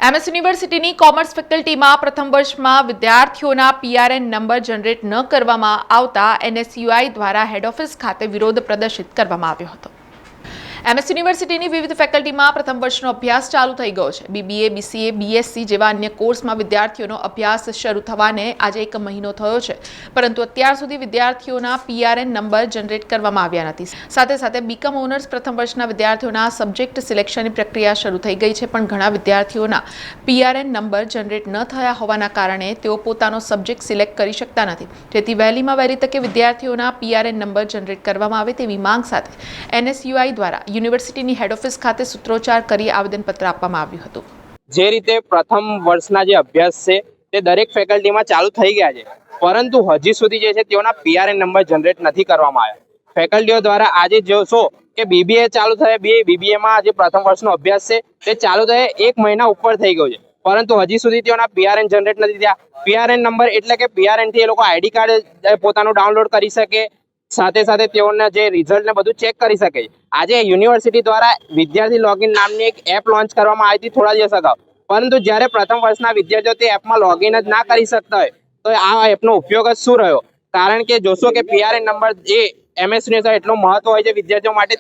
MS યુનિવર્સિટીની commerce ફેકલ્ટીમાં પ્રથમ વર્ષમાં વિદ્યાર્થીઓના પીઆરએન નંબર જનરેટ ન કરવામાં આવતા એનએસયુઆઈ દ્વારા હેડ ઓફિસ ખાતે વિરોધ પ્રદર્શિત કરવામાં આવ્યો હતો। એમએસ યુનિવર્સિટીની વિવિધ ફેકલ્ટીમાં પ્રથમ વર્ષનો અભ્યાસ ચાલુ થઈ ગયો છે। બીબીએ, બીસીએ, બીએસસી જેવા અન્ય કોર્સમાં વિદ્યાર્થીઓનો અભ્યાસ શરૂ થવાને આજે 1 મહિનો થયો છે, પરંતુ અત્યાર સુધી વિદ્યાર્થીઓના પીઆરએન નંબર જનરેટ કરવામાં આવ્યા નથી। સાથે સાથે બીકોમ ઓનર્સ પ્રથમ વર્ષના વિદ્યાર્થીઓના સબ્જેક્ટ સિલેક્શનની પ્રક્રિયા શરૂ થઈ ગઈ છે, પણ ઘણા વિદ્યાર્થીઓના પીઆરએન નંબર જનરેટ ન થયા હોવાના કારણે તેઓ પોતાનો સબ્જેક્ટ સિલેક્ટ કરી શકતા નથી। જેથી વહેલીમાં વહેલી તકે વિદ્યાર્થીઓના પીઆરએન નંબર જનરેટ કરવામાં આવે તેવી માંગ સાથે એનએસયુઆઈ દ્વારા યુનિવર્સિટીની હેડ ઓફિસ ખાતે સૂત્રોચ્ચાર કરી આવેદનપત્ર આપવામાં આવ્યું હતું। જે રીતે પ્રથમ વર્ષના જે અભ્યાસ છે તે દરેક ફેકલ્ટીમાં ચાલુ થઈ ગયા છે, પરંતુ હજી સુધી જે છે તેઓના પીઆરએન નંબર જનરેટ નથી કરવામાં આવ્યા। ફેકલ્ટીઓ દ્વારા આજે જોશો કે બીબીએ ચાલુ થયા, બીબીએમાં જે પ્રથમ વર્ષનો અભ્યાસ છે તે ચાલુ થયે 1 મહિના ઉપર થઈ ગયો છે, પરંતુ હજી સુધી તેઓના પીઆરએન જનરેટ નથી થયા। પીઆરએન નંબર એટલે કે પીઆરએન થી એ લોકો આઈડી કાર્ડ પોતાનું ડાઉનલોડ કરી શકે, સાથે સાથે તેઓના જે રિઝલ્ટ ને બધું ચેક કરી શકે। આજે યુનિવર્સિટી દ્વારા વિદ્યાર્થી લોગિન નામની એક એપ લોન્ચ કરવામાં આવી હતી થોડા દિવસ અગાઉ, પરંતુ જ્યારે પ્રથમ વર્ષના વિદ્યાર્થીઓ તે એપમાં લોગિન જ ના કરી શકતા હોય તો આ એપનો ઉપયોગ જ શું રહ્યો? કારણ કે જોશો કે પીઆરએન નંબર જે એમએસ યુનિવર્સિટી એટલો મહત્વ હોય છે વિદ્યાર્થીઓ માટે,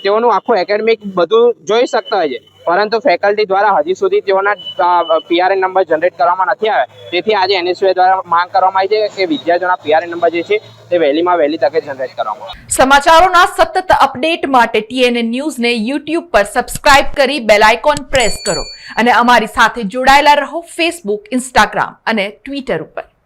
તેઓનું આખું એકેડેમિક બધું જોઈ શકતા હોય છે, પરંતુ ફેકલ્ટી દ્વારા હજી સુધી તેઓના પીઆરએન નંબર જનરેટ કરવામાં નથી આવ્યા। તેથી આજે એનએસયુઆઈ દ્વારા માંગ કરવામાં આવી છે કે વિદ્યાર્થીઓના પીઆરએન નંબર જે છે તે વહેલીમાં વહેલી તકે જનરેટ કરવામાં આવે। સમાચારોના સતત અપડેટ માટે ટીએનએ ન્યૂઝને યુટ્યુબ પર સબસ્ક્રાઇબ કરી બેલ આઇકોન પ્રેસ કરો અને અમારી સાથે જોડાયેલા રહો ફેસબુક, ઇન્સ્ટાગ્રામ અને ટ્વિટર ઉપર।